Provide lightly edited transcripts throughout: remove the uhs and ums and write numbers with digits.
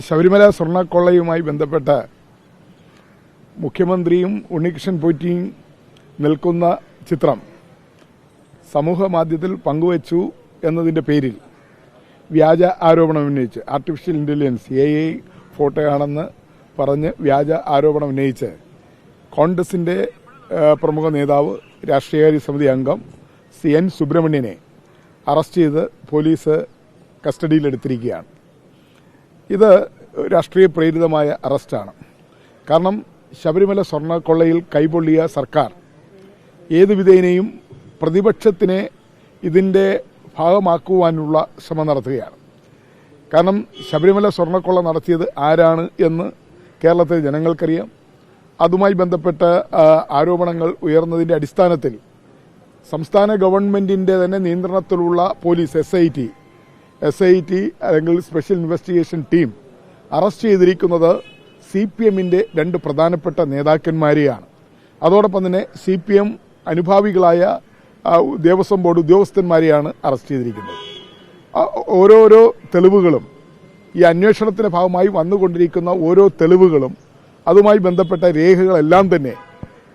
ശബരിമല സ്വർണ്ണക്കൊള്ളയുമായി ബന്ധപ്പെട്ട് മുഖ്യമന്ത്രിയും ഉണ്ണികൃഷ്ണൻ പോറ്റിയും നിൽക്കുന്ന ചിത്രം സമൂഹ മാധ്യമത്തിൽ പങ്കുവച്ചു എന്നതിൻ്റെ പേരിൽ വ്യാജ ആരോപണം ഉന്നയിച്ച് ആർട്ടിഫിഷ്യൽ ഇന്റലിജൻസ് AI ഫോട്ടോയാണെന്ന് പറഞ്ഞ് വ്യാജ ആരോപണം ഉന്നയിച്ച് കോൺഗ്രസിന്റെ പ്രമുഖ നേതാവ് രാഷ്ട്രീയകാര്യ സമിതി അംഗം CN സുബ്രഹ്മണ്യനെ അറസ്റ്റ് ചെയ്ത് പോലീസ് കസ്റ്റഡിയിലെടുത്തിരിക്കുകയാണ്. ഇത് രാഷ്ട്രീയ പ്രേരിതമായ അറസ്റ്റാണ്. കാരണം ശബരിമല സ്വർണ്ണക്കൊള്ളയിൽ കൈപൊള്ളിയ സർക്കാർ ഏത് വിധേനയും പ്രതിപക്ഷത്തിനെ ഇതിന്റെ ഭാഗമാക്കുവാനുള്ള ശ്രമം നടത്തുകയാണ്. കാരണം ശബരിമല സ്വർണ്ണക്കൊള്ള നടത്തിയത് ആരാണ് എന്ന് കേരളത്തിലെ ജനങ്ങൾക്കറിയാം. അതുമായി ബന്ധപ്പെട്ട ആരോപണങ്ങൾ ഉയർന്നതിന്റെ അടിസ്ഥാനത്തിൽ സംസ്ഥാന ഗവൺമെന്റിന്റെ തന്നെ നിയന്ത്രണത്തിലുള്ള പോലീസ് SIT അല്ലെങ്കിൽ സ്പെഷ്യൽ ഇൻവെസ്റ്റിഗേഷൻ ടീം അറസ്റ്റ് ചെയ്തിരിക്കുന്നത് CPMന്റെ രണ്ട് പ്രധാനപ്പെട്ട നേതാക്കന്മാരെയാണ്. അതോടൊപ്പം തന്നെ CPM അനുഭാവികളായ ദേവസ്വം ബോർഡ് ഉദ്യോഗസ്ഥന്മാരെയാണ് അറസ്റ്റ് ചെയ്തിരിക്കുന്നത്. ഓരോരോ തെളിവുകളും ഈ അന്വേഷണത്തിന്റെ ഭാഗമായി വന്നുകൊണ്ടിരിക്കുന്ന ഓരോ തെളിവുകളും അതുമായി ബന്ധപ്പെട്ട രേഖകളെല്ലാം തന്നെ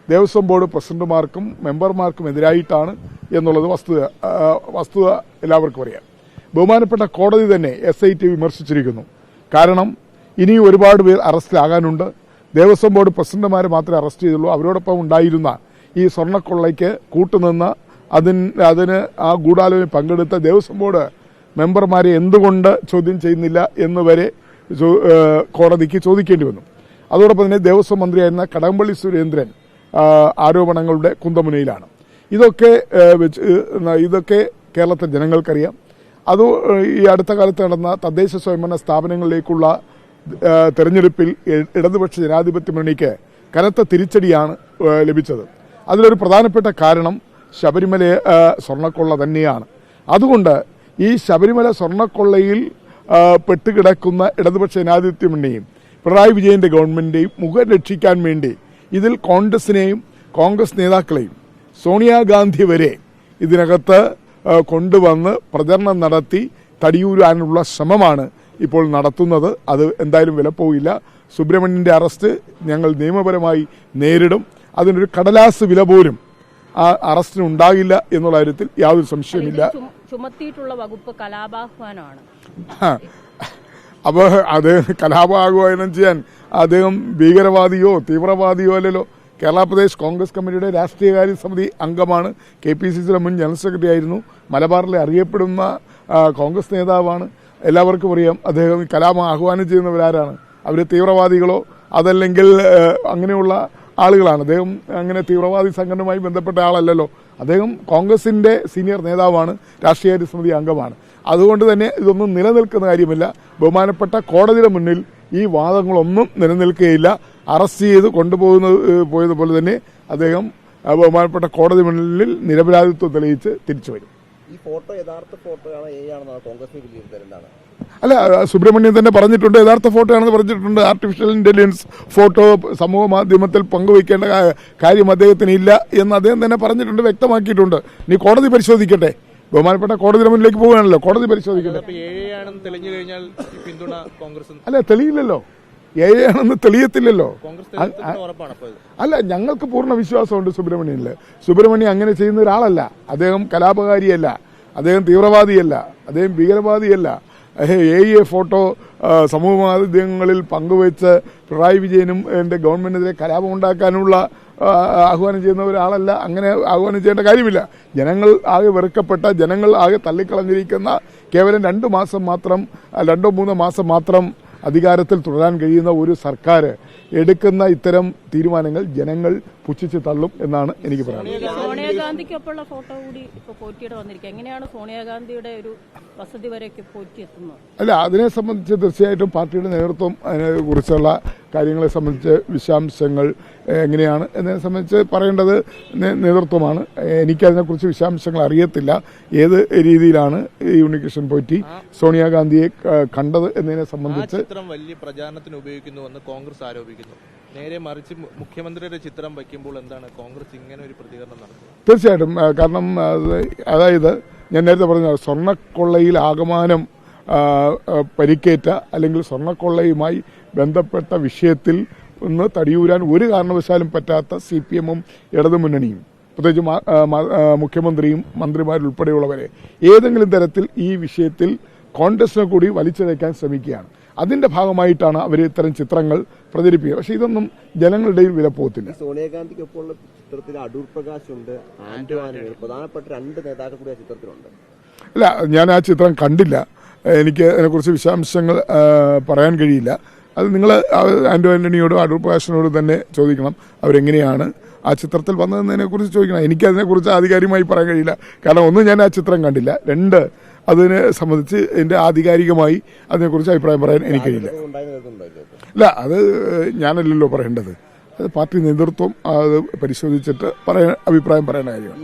ദേവസ്വം ബോർഡ് പ്രസിഡന്റുമാർക്കും മെമ്പർമാർക്കും എതിരായിട്ടാണ് എന്നുള്ളത് വസ്തുത എല്ലാവർക്കും അറിയാം. ബഹുമാനപ്പെട്ട കോടതി തന്നെ SIT വിമർശിച്ചിരിക്കുന്നു. കാരണം ഇനി ഒരുപാട് പേർ അറസ്റ്റിലാകാനുണ്ട്. ദേവസ്വം ബോർഡ് പ്രസിഡന്റുമാരെ മാത്രമേ അറസ്റ്റ് ചെയ്തുള്ളൂ. അവരോടൊപ്പം ഉണ്ടായിരുന്ന ഈ സ്വർണ്ണക്കൊള്ളയ്ക്ക് കൂട്ടുനിന്ന അതിന് ആ ഗൂഢാലോചന പങ്കെടുത്ത ദേവസ്വം ബോർഡ് മെമ്പർമാരെ എന്തുകൊണ്ട് ചോദ്യം ചെയ്യുന്നില്ല എന്നുവരെ കോടതിക്ക് ചോദിക്കേണ്ടി വന്നു. അതോടൊപ്പം തന്നെ ദേവസ്വം മന്ത്രിയായിരുന്ന കടകംപള്ളി സുരേന്ദ്രൻ ആരോപണങ്ങളുടെ കുന്തമുനയിലാണ്. ഇതൊക്കെ കേരളത്തിലെ ജനങ്ങൾക്കറിയാം. അത് ഈ അടുത്ത കാലത്ത് നടന്ന തദ്ദേശ സ്വയംഭരണ സ്ഥാപനങ്ങളിലേക്കുള്ള തെരഞ്ഞെടുപ്പിൽ ഇടതുപക്ഷ ജനാധിപത്യ മുന്നണിക്ക് കനത്ത തിരിച്ചടിയാണ് ലഭിച്ചത്. അതിലൊരു പ്രധാനപ്പെട്ട കാരണം ശബരിമല സ്വർണ്ണക്കൊള്ള തന്നെയാണ്. അതുകൊണ്ട് ഈ ശബരിമല സ്വർണ്ണക്കൊള്ളയിൽ പെട്ടുകിടക്കുന്ന ഇടതുപക്ഷ ജനാധിപത്യ മുന്നണിയും പിണറായി വിജയന്റെ ഗവൺമെന്റിന്റെയും മുഖം രക്ഷിക്കാൻ വേണ്ടി ഇതിൽ കോൺഗ്രസിനെയും കോൺഗ്രസ് നേതാക്കളെയും സോണിയാഗാന്ധി വരെ ഇതിനകത്ത് കൊണ്ടുവന്ന് പ്രചരണം നടത്തി തടിയൂരാനുള്ള ശ്രമമാണ് ഇപ്പോൾ നടത്തുന്നത്. അത് എന്തായാലും വിലപ്പോയില്ല. സുബ്രഹ്മണ്യന്റെ അറസ്റ്റ് ഞങ്ങൾ നിയമപരമായി നേരിടും. അതിനൊരു കടലാസ് വില പോലും ആ അറസ്റ്റിന് ഉണ്ടാകില്ല എന്നുള്ള കാര്യത്തിൽ യാതൊരു സംശയമില്ല. ചുമത്തിയിട്ടുള്ള വകുപ്പ് കലാപാഹ്വാനമാണ്. അപ്പോൾ അത് കലാപാഹ്വാനം ചെയ്യാൻ അദ്ദേഹം ഭീകരവാദിയോ തീവ്രവാദിയോ അല്ലല്ലോ. കേരള പ്രദേശ് കോൺഗ്രസ് കമ്മിറ്റിയുടെ രാഷ്ട്രീയകാര്യ സമിതി അംഗമാണ്. KPCCയുടെ മുൻ ജനറൽ സെക്രട്ടറി ആയിരുന്നു. മലബാറിലെ അറിയപ്പെടുന്ന കോൺഗ്രസ് നേതാവാണ്. എല്ലാവർക്കും അറിയാം അദ്ദേഹം കലാപം ആഹ്വാനം ചെയ്യുന്നവരാരാണ്. അവർ തീവ്രവാദികളോ അതല്ലെങ്കിൽ അങ്ങനെയുള്ള ആളുകളാണ്. അദ്ദേഹം അങ്ങനെ തീവ്രവാദി സംഘടനയുമായി ബന്ധപ്പെട്ട ആളല്ലല്ലോ. അദ്ദേഹം കോൺഗ്രസിന്റെ സീനിയർ നേതാവാണ്, രാഷ്ട്രീയകാര്യ സമിതി അംഗമാണ്. അതുകൊണ്ട് തന്നെ ഇതൊന്നും നിലനിൽക്കുന്ന കാര്യമില്ല. ബഹുമാനപ്പെട്ട കോടതിയുടെ മുന്നിൽ ഈ വാദങ്ങളൊന്നും നിലനിൽക്കുകയില്ല. അറസ്റ്റ് ചെയ്ത് പോയതുപോലെ തന്നെ അദ്ദേഹം ബഹുമാനപ്പെട്ട കോടതി മുന്നിൽ നിരപരാധിത്വം തെളിയിച്ച് തിരിച്ചു വരും. ഈ ഫോട്ടോ യഥാർത്ഥ ഫോട്ടോയാണ് ആണെന്നാണ് കോൺഗ്രസിന് വിലയിരുത്തലാണ്. അല്ല, സുബ്രഹ്മണ്യൻ തന്നെ പറഞ്ഞിട്ടുണ്ട്, യഥാർത്ഥ ഫോട്ടോയാണെന്ന് പറഞ്ഞിട്ടുണ്ട്. ആർട്ടിഫിഷ്യൽ ഇന്റലിജൻസ് ഫോട്ടോ സമൂഹ മാധ്യമത്തിൽ പങ്കുവയ്ക്കേണ്ട കാര്യം അദ്ദേഹത്തിന് ഇല്ല എന്ന് അദ്ദേഹം തന്നെ പറഞ്ഞിട്ടുണ്ട്, വ്യക്തമാക്കിയിട്ടുണ്ട്. ഇനി കോടതി പരിശോധിക്കട്ടെ. ബഹുമാനപ്പെട്ട കോടതിയുടെ മുന്നിലേക്ക് പോവുകയാണല്ലോ, കോടതി പരിശോധിക്കട്ടെ. അല്ല, തെളിയില്ലല്ലോ. ആണെന്ന് തെളിയത്തില്ലല്ലോ. അല്ല, ഞങ്ങൾക്ക് പൂർണ്ണ വിശ്വാസമുണ്ട് സുബ്രഹ്മണ്യനില്. സുബ്രഹ്മണ്യൻ അങ്ങനെ ചെയ്യുന്ന ഒരാളല്ല. അദ്ദേഹം കലാപകാരിയല്ല, അദ്ദേഹം തീവ്രവാദിയല്ല, അദ്ദേഹം ഭീകരവാദിയല്ല. AI ഫോട്ടോ സമൂഹ മാധ്യമങ്ങളിൽ പങ്കുവെച്ച് പിണറായി വിജയനും എന്റെ ഗവൺമെന്റിനെതിരെ കലാപം ഉണ്ടാക്കാനുള്ള ആഹ്വാനം ചെയ്യുന്ന ഒരാളല്ല. അങ്ങനെ ആഹ്വാനം ചെയ്യേണ്ട കാര്യമില്ല. ജനങ്ങൾ ആകെ വെറുക്കപ്പെട്ട, ജനങ്ങൾ ആകെ തള്ളിക്കളഞ്ഞിരിക്കുന്ന, കേവലം 2 3 മാസം മാത്രം അധികാരത്തിൽ തുടരാൻ കഴിയുന്ന ഒരു സർക്കാർ എടുക്കുന്ന ഇത്തരം തീരുമാനങ്ങൾ ജനങ്ങൾ പുച്ഛിച്ച് തള്ളും എന്നാണ് എനിക്ക് പറയാനുള്ളത്. സോണിയാഗാന്ധിക്കൊപ്പമുള്ള ഫോട്ടോ കൂടി ഇപ്പോൾ പോറ്റിയുടെ വന്നിരിക്കുക. എങ്ങനെയാണ് സോണിയാഗാന്ധിയുടെ ഒരു വസതി വരെയൊക്കെ പോറ്റി എത്തുന്നത്? അല്ല, അതിനെ സംബന്ധിച്ച് തീർച്ചയായിട്ടും പാർട്ടിയുടെ നേതൃത്വം അതിനെ കുറിച്ചുള്ള കാര്യങ്ങളെ സംബന്ധിച്ച് വിശദാംശങ്ങൾ എങ്ങനെയാണ് എന്നതിനെ സംബന്ധിച്ച് പറയേണ്ടത് നേതൃത്വമാണ്. എനിക്കതിനെക്കുറിച്ച് വിശദാംശങ്ങൾ അറിയത്തില്ല. ഏത് രീതിയിലാണ് ഈ ഉണ്ണികൃഷ്ണൻ പോറ്റി സോണിയാഗാന്ധിയെ കണ്ടത് എന്നതിനെ സംബന്ധിച്ച് വലിയ പ്രചാരണത്തിന് ഉപയോഗിക്കുന്നുവെന്ന് കോൺഗ്രസ് ആരോപിക്കുന്നു. നേരെ മറിച്ച് മുഖ്യമന്ത്രിയുടെ ചിത്രം വയ്ക്കുമ്പോൾ എന്താണ് കോൺഗ്രസ് ഇങ്ങനെ ഒരു പ്രതികരണം നടത്തുന്നത്? തീർച്ചയായിട്ടും. കാരണം അതായത് ഞാൻ നേരത്തെ പറഞ്ഞ സ്വർണ്ണക്കൊള്ളയിൽ ആകമാനം പരിക്കേറ്റ അല്ലെങ്കിൽ സ്വർണ്ണക്കൊള്ളയുമായി ബന്ധപ്പെട്ട വിഷയത്തിൽ ഒന്ന് തടിയൂരാൻ ഒരു കാരണവശാലും പറ്റാത്ത CPM-ഉം ഇടതുമുന്നണിയും പ്രത്യേകിച്ച് മുഖ്യമന്ത്രിയും മന്ത്രിമാരുൾപ്പെടെയുള്ളവരെ ഏതെങ്കിലും തരത്തിൽ ഈ വിഷയത്തിൽ കോൺഗ്രസിനെ കൂടി വലിച്ചിഴയ്ക്കാൻ ശ്രമിക്കുകയാണ്. അതിന്റെ ഭാഗമായിട്ടാണ് അവർ ഇത്തരം ചിത്രങ്ങൾ പ്രചരിപ്പിക്കുക. പക്ഷെ ഇതൊന്നും ജനങ്ങളുടെ ഇടയിൽ വിലപ്പോകത്തില്ല. സോണിയാഗാന്ധിക്കൊപ്പമുള്ള ചിത്രത്തിൽ അടൂർ പ്രകാശ് ഉണ്ട്, ആന്റോ ആന്റണി, പ്രധാനപ്പെട്ട 2 നേതാക്കൾ കൂടി ആ ചിത്രത്തിലുണ്ട്. അല്ല, ഞാൻ ആ ചിത്രം കണ്ടില്ല. എനിക്ക് അതിനെക്കുറിച്ച് വിശദാംശങ്ങൾ പറയാൻ കഴിയില്ല. അത് നിങ്ങൾ ആന്റോ ആന്റണിയോടും അടൂർ പ്രകാശിനോടും തന്നെ ചോദിക്കണം. അവരെങ്ങനെയാണ് ആ ചിത്രത്തിൽ വന്നതെന്നതിനെ കുറിച്ച് ചോദിക്കണം. എനിക്ക് അതിനെക്കുറിച്ച് ആധികാരികമായി പറയാൻ കഴിയില്ല. കാരണം ഒന്ന്, ഞാൻ ആ ചിത്രം കണ്ടില്ല. 2, അതിനെ സംബന്ധിച്ച് എൻ്റെ ആധികാരികമായി അതിനെക്കുറിച്ച് അഭിപ്രായം പറയാൻ എനിക്ക് കഴിയില്ല. അല്ല, അത് ഞാനല്ലല്ലോ പറയേണ്ടത്. അത് പാർട്ടി നേതൃത്വം അത് പരിശോധിച്ചിട്ട് അഭിപ്രായം പറയുന്ന കാര്യമാണ്.